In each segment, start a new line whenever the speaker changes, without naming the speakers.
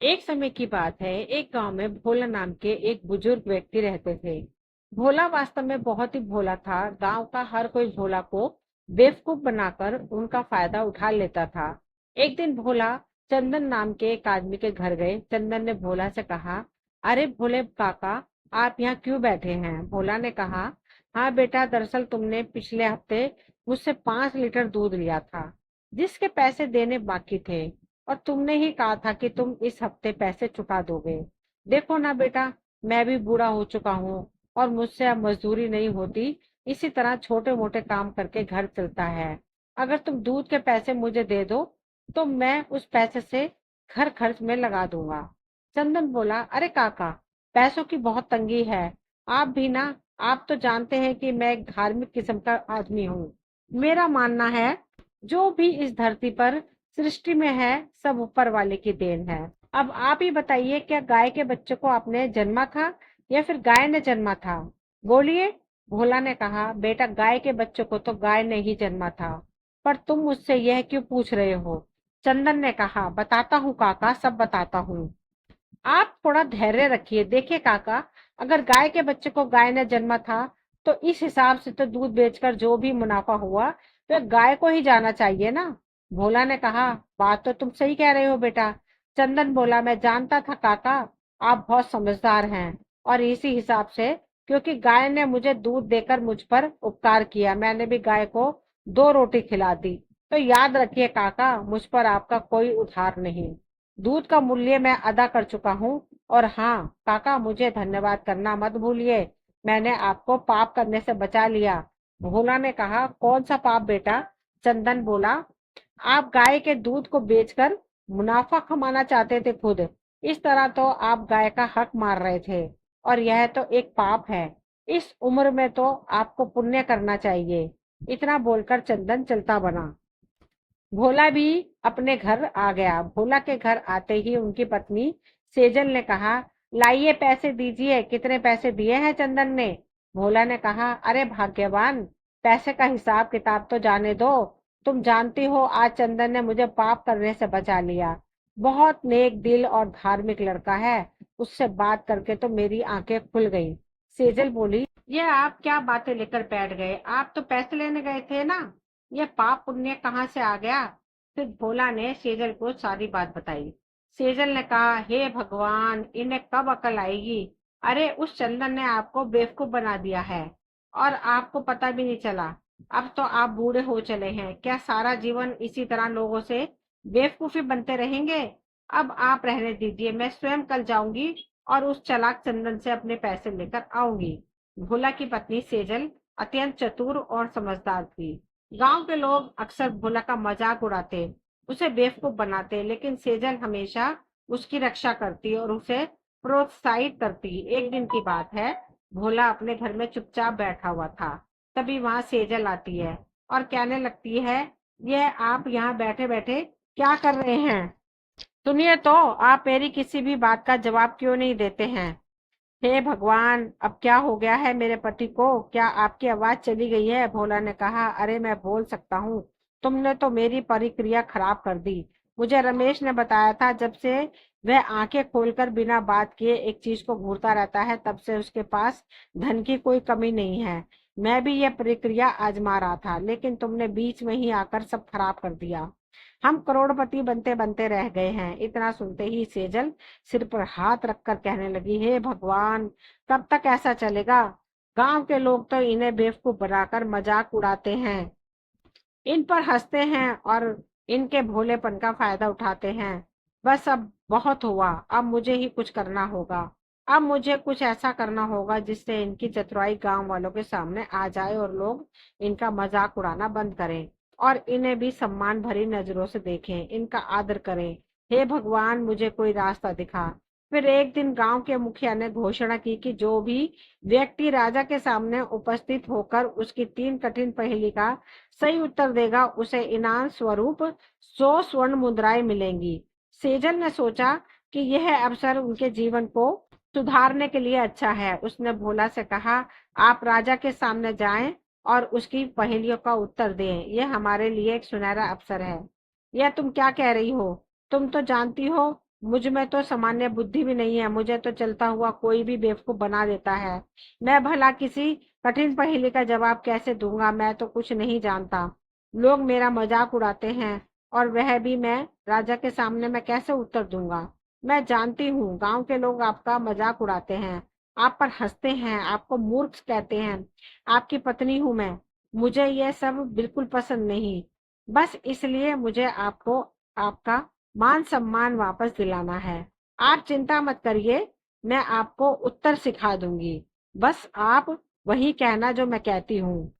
एक समय की बात है, एक गांव में भोला नाम के एक बुजुर्ग व्यक्ति रहते थे। भोला वास्तव में बहुत ही भोला था। गांव का हर कोई भोला को बेवकूफ बनाकर उनका फायदा उठा लेता था। एक दिन भोला चंदन नाम के एक आदमी के घर गए। चंदन ने भोला से कहा, अरे भोले काका, आप यहाँ क्यों बैठे हैं? भोला ने कहा, हाँ बेटा, दरअसल तुमने पिछले हफ्ते मुझसे 5 लीटर दूध लिया था, जिसके पैसे देने बाकी थे, और तुमने ही कहा था कि तुम इस हफ्ते पैसे चुका दोगे। देखो ना बेटा, मैं भी बूढ़ा हो चुका हूँ और मुझसे अब मजदूरी नहीं होती। इसी तरह छोटे मोटे काम करके घर चलता है। अगर तुम दूध के पैसे मुझे दे दो तो मैं उस पैसे से घर खर्च में लगा दूंगा। चंदन बोला, अरे काका, पैसों की बहुत तंगी है। आप भी ना, आप तो जानते हैं कि मैं एक धार्मिक किस्म का आदमी हूँ। मेरा मानना है जो भी इस धरती पर सृष्टि में है सब ऊपर वाले की देन है। अब आप ही बताइए, क्या गाय के बच्चे को आपने जन्मा था या फिर गाय ने जन्मा था? बोलिए। भोला ने कहा, बेटा, गाय के बच्चे को तो गाय ने ही जन्मा था, पर तुम मुझसे यह क्यों पूछ रहे हो? चंदन ने कहा, बताता हूँ काका, सब बताता हूँ। आप थोड़ा धैर्य रखिए। देखिए काका, अगर गाय के बच्चे को गाय ने जन्मा था तो इस हिसाब से तो दूध बेचकर जो भी मुनाफा हुआ वह गाय को ही जाना चाहिए ना। भोला ने कहा, बात तो तुम सही कह रहे हो बेटा। चंदन बोला, मैं जानता था काका, आप बहुत समझदार हैं, और इसी हिसाब से, क्योंकि गाय ने मुझे दूध देकर मुझ पर उपकार किया, मैंने भी गाय को 2 रोटी खिला दी। तो याद रखिए काका, मुझ पर आपका कोई उधार नहीं। दूध का मूल्य मैं अदा कर चुका हूँ। और हाँ काका, मुझे धन्यवाद करना मत भूलिए, मैंने आपको पाप करने से बचा लिया। भोला ने कहा, कौन सा पाप बेटा? चंदन बोला, आप गाय के दूध को बेचकर मुनाफा कमाना चाहते थे खुद। इस तरह तो आप गाय का हक मार रहे थे, और यह तो एक पाप है। इस उम्र में तो आपको पुण्य करना चाहिए। इतना बोलकर चंदन चलता बना। भोला भी अपने घर आ गया। भोला के घर आते ही उनकी पत्नी सेजल ने कहा, लाइए पैसे दीजिए। कितने पैसे दिए हैं चंदन ने? भोला ने कहा, अरे भाग्यवान, पैसे का हिसाब किताब तो जाने दो। तुम जानती हो आज चंदन ने मुझे पाप करने से बचा लिया। बहुत नेक दिल और धार्मिक लड़का है। उससे बात करके तो मेरी आंखें खुल गई। सेजल बोली, ये आप क्या बातें लेकर बैठ गए? आप तो पैसे लेने गए थे ना। ये पाप पुण्य कहाँ से आ गया? फिर भोला ने सेजल को सारी बात बताई। सेजल ने कहा, हे भगवान, इन्हें कब अकल आएगी? अरे उस चंदन ने आपको बेवकूफ बना दिया है और आपको पता भी नहीं चला। अब तो आप बूढ़े हो चले हैं। क्या सारा जीवन इसी तरह लोगों से बेवकूफी बनते रहेंगे? अब आप रहने दीजिए, मैं स्वयं कल जाऊंगी और उस चालाक चंदन से अपने पैसे लेकर आऊंगी। भोला की पत्नी सेजल अत्यंत चतुर और समझदार थी। गांव के लोग अक्सर भोला का मजाक उड़ाते, उसे बेवकूफ बनाते, लेकिन सेजल हमेशा उसकी रक्षा करती और उसे प्रोत्साहित करती। एक दिन की बात है, भोला अपने घर में चुपचाप बैठा हुआ था। तभी वहां सेजल आती है और कहने लगती है, यह आप यहाँ बैठे बैठे क्या कर रहे हैं? सुनिए तो, आप मेरी किसी भी बात का जवाब क्यों नहीं देते हैं? हे भगवान, अब क्या हो गया है मेरे पति को? क्या आपकी आवाज चली गई है? भोला ने कहा, अरे मैं बोल सकता हूँ। तुमने तो मेरी परिक्रिया खराब कर दी। मुझे रमेश ने बताया था, जब से वह आंखें खोलकर बिना बात किए एक चीज को घूरता रहता है, तब से उसके पास धन की कोई कमी नहीं है। मैं भी यह प्रक्रिया आजमा रहा था, लेकिन तुमने बीच में ही आकर सब खराब कर दिया। हम करोड़पति बनते बनते रह गए हैं। इतना सुनते ही सेजल सिर पर हाथ रखकर कहने लगी, हे भगवान, कब तक ऐसा चलेगा? गांव के लोग तो इन्हें बेवकूफ बनाकर मजाक उड़ाते हैं, इन पर हंसते हैं और इनके भोलेपन का फायदा उठाते हैं। बस अब बहुत हुआ, अब मुझे ही कुछ करना होगा। अब मुझे कुछ ऐसा करना होगा जिससे इनकी चतुराई गांव वालों के सामने आ जाए और लोग इनका मजाक उड़ाना बंद करें और इन्हें भी सम्मान भरी नजरों से देखें, इनका आदर करें। हे भगवान, मुझे कोई रास्ता दिखा। फिर एक दिन गांव के मुखिया ने घोषणा की कि जो भी व्यक्ति राजा के सामने उपस्थित होकर उसकी 3 कठिन पहेली का सही उत्तर देगा, उसे इनाम स्वरूप 100 स्वर्ण मुद्राएं मिलेंगी। सेजल ने सोचा कि यह अवसर उनके जीवन को सुधारने के लिए अच्छा है। उसने भोला से कहा, आप राजा के सामने जाएं और उसकी पहेलियों का उत्तर दें। यह हमारे लिए एक सुनहरा अवसर है। यह तुम क्या कह रही हो? तुम तो जानती हो मुझ में तो सामान्य बुद्धि भी नहीं है, मुझे तो चलता हुआ कोई भी बेवकूफ बना देता है। मैं भला किसी कठिन पहेली का जवाब कैसे दूंगा, मैं तो कुछ नहीं जानता। लोग मेरा मजाक उड़ाते हैं, और वह भी मैं राजा के सामने मैं कैसे उत्तर दूंगा। मैं जानती हूँ गांव के लोग आपका मजाक उड़ाते हैं, आप पर हंसते हैं, आपको मूर्ख कहते हैं। आपकी पत्नी हूं मैं, मुझे यह सब बिल्कुल पसंद नहीं। बस इसलिए मुझे आपको आपका मान सम्मान वापस दिलाना है। आप चिंता मत करिए, मैं आपको उत्तर सिखा दूंगी। बस आप वही कहना जो मैं कहती हूँ।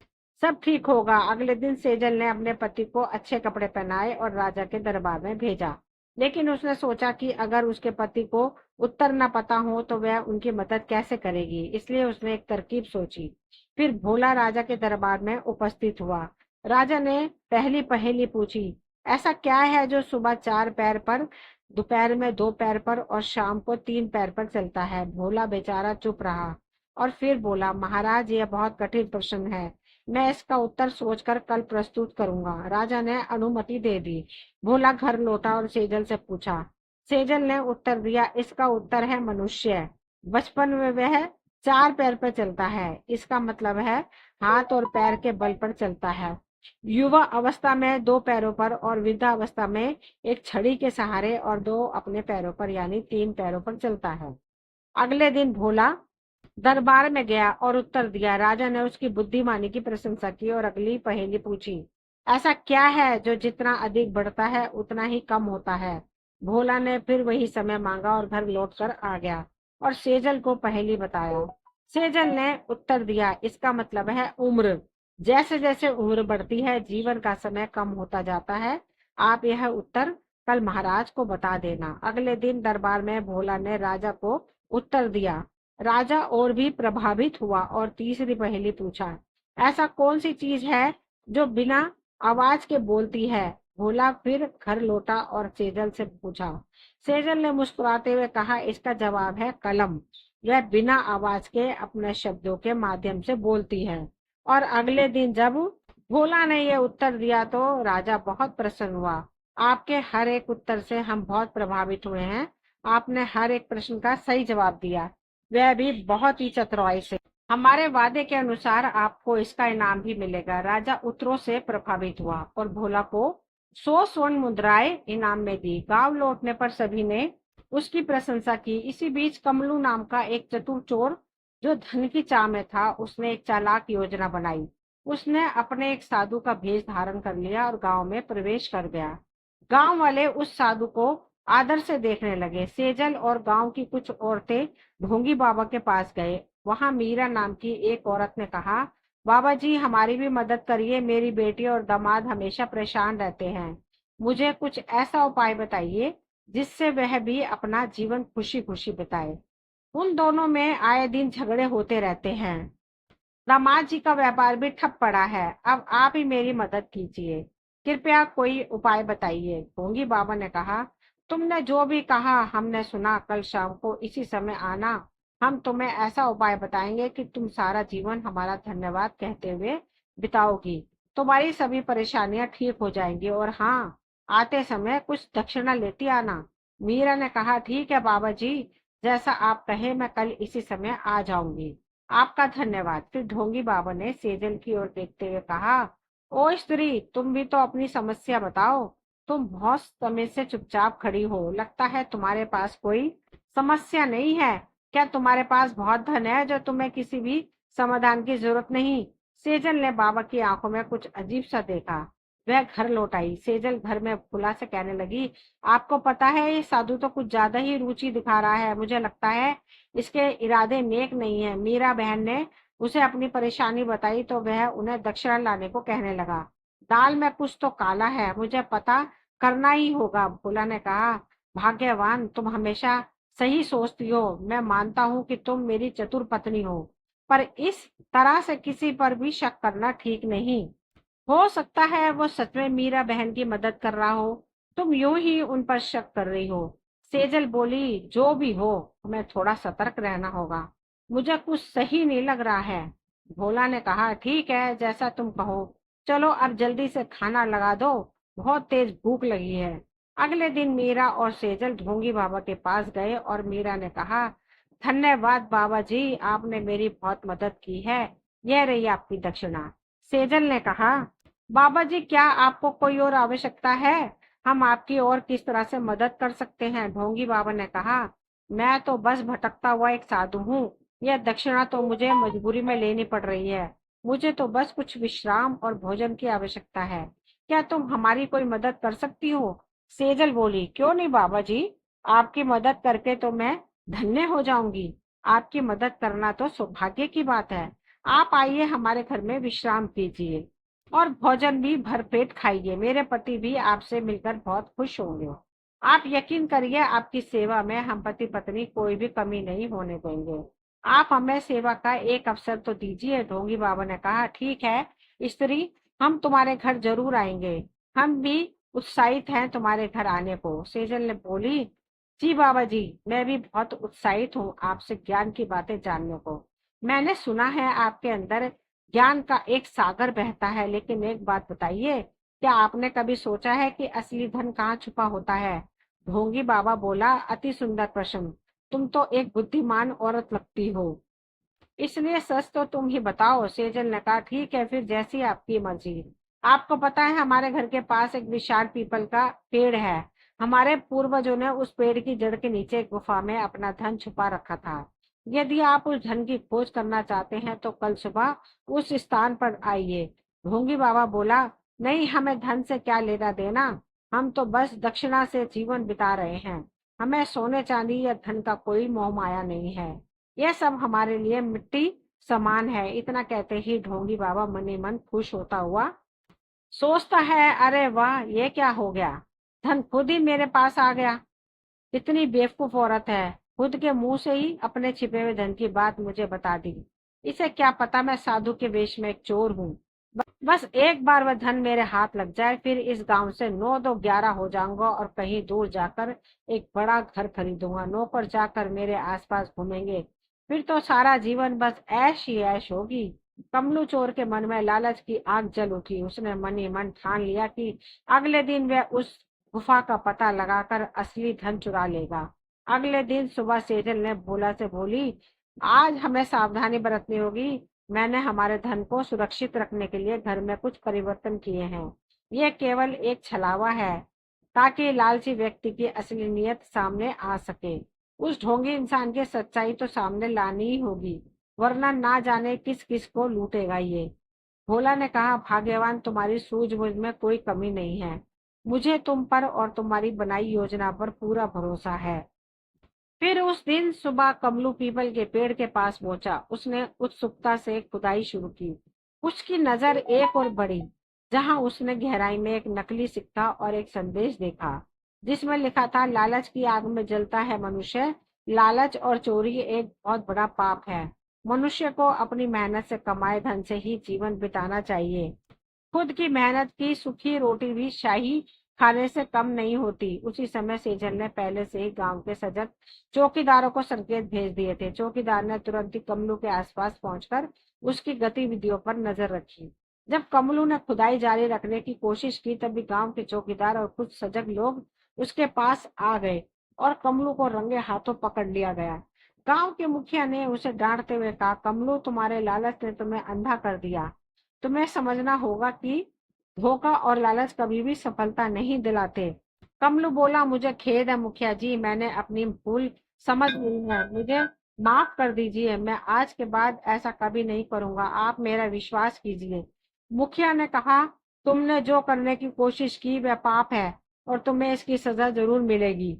सब ठीक होगा। अगले दिन सेजल ने अपने पति को अच्छे कपड़े पहनाए और राजा के दरबार में भेजा। लेकिन उसने सोचा कि अगर उसके पति को उत्तर न पता हो तो वह उनकी मदद कैसे करेगी, इसलिए उसने एक तरकीब सोची। फिर भोला राजा के दरबार में उपस्थित हुआ। राजा ने पहली पहेली पूछी, ऐसा क्या है जो सुबह 4 पैर पर, दोपहर में 2 पैर पर और शाम को 3 पैर पर चलता है। भोला बेचारा चुप रहा और फिर बोला, महाराज यह बहुत कठिन प्रश्न है, मैं इसका उत्तर सोचकर कल प्रस्तुत करूंगा। राजा ने अनुमति दे दी। भोला घर लौटा और सेजल से पूछा। सेजल ने उत्तर दिया, इसका उत्तर है मनुष्य। बचपन में वह 4 पैर पर चलता है, इसका मतलब है हाथ और पैर के बल पर चलता है। युवा अवस्था में 2 पैरों पर और वृद्धावस्था में एक छड़ी के सहारे और 2 अपने पैरों पर यानी 3 पैरों पर चलता है। अगले दिन भोला दरबार में गया और उत्तर दिया। राजा ने उसकी बुद्धिमानी की प्रशंसा की और अगली पहेली पूछी, ऐसा क्या है जो जितना अधिक बढ़ता है उतना ही कम होता है। भोला ने फिर वही समय मांगा और घर लौटकर आ गया और सेजल को पहेली बताया। सेजल ने उत्तर दिया, इसका मतलब है उम्र। जैसे जैसे उम्र बढ़ती है जीवन का समय कम होता जाता है। आप यह उत्तर कल महाराज को बता देना। अगले दिन दरबार में भोला ने राजा को उत्तर दिया। राजा और भी प्रभावित हुआ और तीसरी पहेली पूछा, ऐसा कौन सी चीज है जो बिना आवाज के बोलती है। भोला फिर घर लौटा और सेजल से पूछा। सेजल ने मुस्कुराते हुए कहा, इसका जवाब है कलम। यह बिना आवाज के अपने शब्दों के माध्यम से बोलती है। और अगले दिन जब भोला ने यह उत्तर दिया तो राजा बहुत प्रसन्न हुआ। आपके हर एक उत्तर से हम बहुत प्रभावित हुए हैं। आपने हर एक प्रश्न का सही जवाब दिया, वह भी बहुत ही चतुराई से। हमारे वादे के अनुसार आपको इसका इनाम भी मिलेगा। राजा उत्तरों से प्रभावित हुआ और भोला को 100 स्वर्ण मुद्राएं इनाम में दी। गांव लौटने पर सभी ने उसकी प्रशंसा की। इसी बीच कमलू नाम का एक चतुर चोर जो धन की चाह में था, उसने एक चालाक योजना बनाई। उसने अपने एक साधु का भेष धारण कर लिया और गांव में प्रवेश कर गया। गांव वाले उस साधु को आदर से देखने लगे। सेजल और गांव की कुछ औरतें ढोंगी बाबा के पास गए। वहां मीरा नाम की एक औरत ने कहा, बाबा जी हमारी भी मदद करिए, मेरी बेटी और दामाद हमेशा परेशान रहते हैं। मुझे कुछ ऐसा उपाय बताइए जिससे वह भी अपना जीवन खुशी खुशी बिताए। उन दोनों में आए दिन झगड़े होते रहते हैं। दामाद जी का व्यापार भी ठप पड़ा है। अब आप ही मेरी मदद कीजिए, कृपया कोई उपाय बताइए। ढोंगी बाबा ने कहा, तुमने जो भी कहा हमने सुना, कल शाम को इसी समय आना। हम तुम्हें ऐसा उपाय बताएंगे कि तुम सारा जीवन हमारा धन्यवाद कहते हुए बिताओगी। तुम्हारी सभी परेशानियां ठीक हो जाएंगी। और हाँ, आते समय कुछ दक्षिणा लेती आना। मीरा ने कहा, ठीक है बाबा जी, जैसा आप कहे मैं कल इसी समय आ जाऊंगी। आपका धन्यवाद। फिर ढोंगी बाबा ने सेजल की ओर देखते हुए कहा, ओ स्त्री, तुम भी तो अपनी समस्या बताओ। तुम बहुत समय से चुपचाप खड़ी हो, लगता है तुम्हारे पास कोई समस्या नहीं है। क्या तुम्हारे पास बहुत धन है जो तुम्हें किसी भी समाधान की जरूरत नहीं। सेजल ने बाबा की आंखों में कुछ अजीब सा देखा। वह घर लौट आई। सेजल घर में फुला से कहने लगी, आपको पता है ये साधु तो कुछ ज्यादा ही रुचि दिखा रहा है। मुझे लगता है इसके इरादे नेक नहीं है। मीरा बहन ने उसे अपनी परेशानी बताई तो वह उन्हें दक्षिणा लाने को कहने लगा। दाल में कुछ तो काला है, मुझे पता करना ही होगा। भोला ने कहा, भाग्यवान, तुम हमेशा सही सोचती हो। मैं मानता हूँ कि तुम मेरी चतुर पत्नी हो, पर इस तरह से किसी पर भी शक करना ठीक नहीं। हो सकता है वो सच में मीरा बहन की मदद कर रहा हो, तुम यूं ही उन पर शक कर रही हो। सेजल बोली, जो भी हो, हमें थोड़ा सतर्क रहना होगा। मुझे कुछ सही नहीं लग रहा है। भोला ने कहा, ठीक है, जैसा तुम कहो। चलो अब जल्दी से खाना लगा दो, बहुत तेज भूख लगी है। अगले दिन मीरा और सेजल ढोंगी बाबा के पास गए और मीरा ने कहा, धन्यवाद बाबा जी, आपने मेरी बहुत मदद की है। यह रही आपकी दक्षिणा। सेजल ने कहा, बाबा जी क्या आपको कोई और आवश्यकता है? हम आपकी और किस तरह से मदद कर सकते हैं? ढोंगी बाबा ने कहा, मैं तो बस भटकता हुआ एक साधु हूँ। यह दक्षिणा तो मुझे मजबूरी में लेनी पड़ रही है। मुझे तो बस कुछ विश्राम और भोजन की आवश्यकता है। क्या तुम हमारी कोई मदद कर सकती हो? सेजल बोली, क्यों नहीं बाबा जी, आपकी मदद करके तो मैं धन्य हो जाऊंगी। आपकी मदद करना तो सौभाग्य की बात है। आप आइए, हमारे घर में विश्राम कीजिए और भोजन भी भरपेट खाइए। मेरे पति भी आपसे मिलकर बहुत खुश होंगे। आप यकीन करिए, आपकी सेवा में हम पति पत्नी कोई भी कमी नहीं होने देंगे। आप हमें सेवा का एक अवसर तो दीजिए। ढोंगी बाबा ने कहा, ठीक है स्त्री, हम तुम्हारे घर जरूर आएंगे। हम भी उत्साहित हैं तुम्हारे घर आने को। सेजल ने बोली, जी बाबा जी, मैं भी बहुत उत्साहित हूँ आपसे ज्ञान की बातें जानने को। मैंने सुना है आपके अंदर ज्ञान का एक सागर बहता है, लेकिन एक बात बताइए, क्या आपने कभी सोचा है कि असली धन कहाँ छुपा होता है? ढोंगी बाबा बोला, अति सुंदर प्रश्न। तुम तो एक बुद्धिमान औरत लगती हो, इसलिए सच तो तुम ही बताओ। सेजल ने कहा, ठीक है फिर, जैसी आपकी मर्जी। आपको पता है हमारे घर के पास एक विशाल पीपल का पेड़ है। हमारे पूर्वजों ने उस पेड़ की जड़ के नीचे एक गुफा में अपना धन छुपा रखा था। यदि आप उस धन की खोज करना चाहते हैं तो कल सुबह उस स्थान पर आइए। ढोंगी बाबा बोला, नहीं, हमें धन से क्या लेना देना। हम तो बस दक्षिणा से जीवन बिता रहे हैं। हमें सोने चांदी या धन का कोई मोह माया नहीं है। यह सब हमारे लिए मिट्टी समान है। इतना कहते ही ढोंगी बाबा मन ही मन खुश होता हुआ सोचता है, अरे वाह, ये क्या हो गया, धन खुद ही मेरे पास आ गया। इतनी बेवकूफ औरत है, खुद के मुंह से ही अपने छिपे हुए धन की बात मुझे बता दी। इसे क्या पता मैं साधु के वेश में एक चोर हूँ। बस एक बार वह धन मेरे हाथ लग जाए, फिर इस गांव से 9 2 11 हो जाऊंगा और कहीं दूर जाकर एक बड़ा घर खरीदूंगा। नौकर जाकर मेरे आसपास घूमेंगे। फिर तो सारा जीवन बस ऐश ही ऐश होगी। कमलू चोर के मन में लालच की आग जल उठी। उसने मन ही मन ठान लिया कि अगले दिन वह उस गुफा का पता लगाकर असली धन चुरा लेगा। अगले दिन सुबह सेजल ने भोला से बोली, आज हमें सावधानी बरतनी होगी। मैंने हमारे धन को सुरक्षित रखने के लिए घर में कुछ परिवर्तन किए हैं। ये केवल एक छलावा है, ताकि लालची व्यक्ति की असली नीयत सामने आ सके। उस ढोंगी इंसान की सच्चाई तो सामने लानी ही होगी, वरना ना जाने किस किस को लूटेगा ये। भोला ने कहा, भाग्यवान, तुम्हारी सूझबूझ में कोई कमी नहीं है। मुझे तुम पर और तुम्हारी बनाई योजना पर पूरा भरोसा है। फिर उस दिन सुबह कमलू पीपल के पेड़ के पास पहुंचा। उसने उत्सुकता से खुदाई शुरू की। उसकी नजर एक और बढ़ी, जहां उसने गहराई में एक नकली सिक्का और एक संदेश देखा, जिसमें लिखा था, लालच की आग में जलता है मनुष्य। लालच और चोरी एक बहुत बड़ा पाप है। मनुष्य को अपनी मेहनत से कमाए धन से ही जीवन बिताना चाहिए। खुद की मेहनत की सुखी रोटी भी शाही खाने से कम नहीं होती। उसी समय सेजल ने पहले से ही गांव के सजग चौकीदारों को संकेत भेज दिए थे। चौकीदार ने तुरंत ही कमलू के आसपास पहुंचकर उसकी गतिविधियों पर नजर रखी। जब कमलू ने खुदाई जारी रखने की कोशिश की, तभी गांव के चौकीदार और कुछ सजग लोग उसके पास आ गए और कमलू को रंगे हाथों पकड़ लिया गया। गांव के मुखिया ने उसे डांटते हुए कहा, कमलू, तुम्हारे लालच ने तुम्हें अंधा कर दिया। तुम्हें समझना होगा कि धोखा और लालच कभी भी सफलता नहीं दिलाते। कमलू बोला, मुझे खेद है मुखिया जी, मैंने अपनी भूल समझ ली है। मुझे माफ कर दीजिए। मैं आज के बाद ऐसा कभी नहीं करूंगा। आप मेरा विश्वास कीजिए। मुखिया ने कहा, तुमने जो करने की कोशिश की वह पाप है और तुम्हें इसकी सजा जरूर मिलेगी,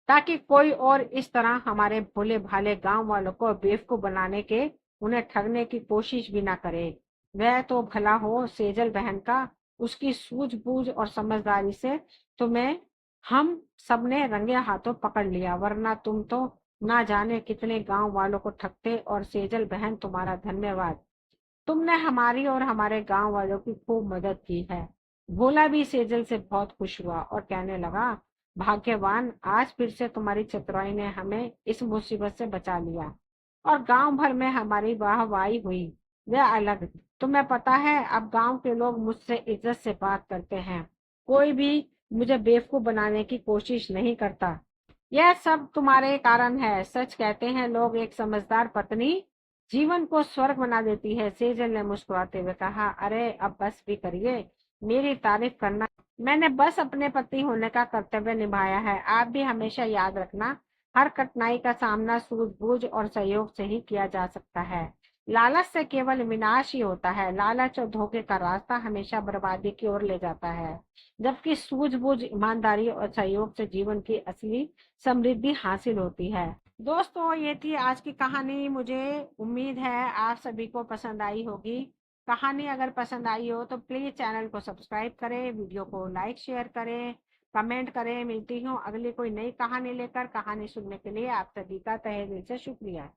ताकि कोई और इस तरह हमारे भोले भाले गांव वालों को बेवकूफ बनाने के, उन्हें ठगने की कोशिश भी ना करे। वह तो भला हो सेजल बहन का, उसकी सूझबूझ और समझदारी से तुम्हें हम सबने रंगे हाथों पकड़ लिया, वरना तुम तो ना जाने कितने गांव वालों को ठगते। और सेजल बहन, तुम्हारा धन्यवाद। तुमने हमारी और हमारे गांव वालों की खूब मदद की है। भोला भी सेजल से बहुत खुश हुआ और कहने लगा, भाग्यवान, आज फिर से तुम्हारी चतुराई ने हमें इस मुसीबत से बचा लिया और गांव भर में हमारी वाहवाही हुई। वह अलग, तुम्हें पता है, अब गांव के लोग मुझसे इज्जत से बात करते हैं। कोई भी मुझे बेवकूफ बनाने की कोशिश नहीं करता। यह सब तुम्हारे कारण है। सच कहते हैं लोग, एक समझदार पत्नी जीवन को स्वर्ग बना देती है। सेजल ने मुस्कुराते हुए कहा, अरे अब बस भी करिए, मेरी तारीफ करना। मैंने बस अपने पति होने का कर्तव्य निभाया है। आप भी हमेशा याद रखना, हर कठिनाई का सामना सूझबूझ और सहयोग से ही किया जा सकता है। लालच से केवल विनाश ही होता है। लालच और धोखे का रास्ता हमेशा बर्बादी की ओर ले जाता है, जबकि सूझबूझ, ईमानदारी और सहयोग से जीवन की असली समृद्धि हासिल होती है। दोस्तों, ये थी आज की कहानी। मुझे उम्मीद है आप सभी को पसंद आई होगी। कहानी अगर पसंद आई हो तो प्लीज चैनल को सब्सक्राइब करें, वीडियो को लाइक शेयर करें, कमेंट करें। मिलती हूँ अगली कोई नई कहानी लेकर। कहानी सुनने के लिए आप सभी का तहे दिल से शुक्रिया।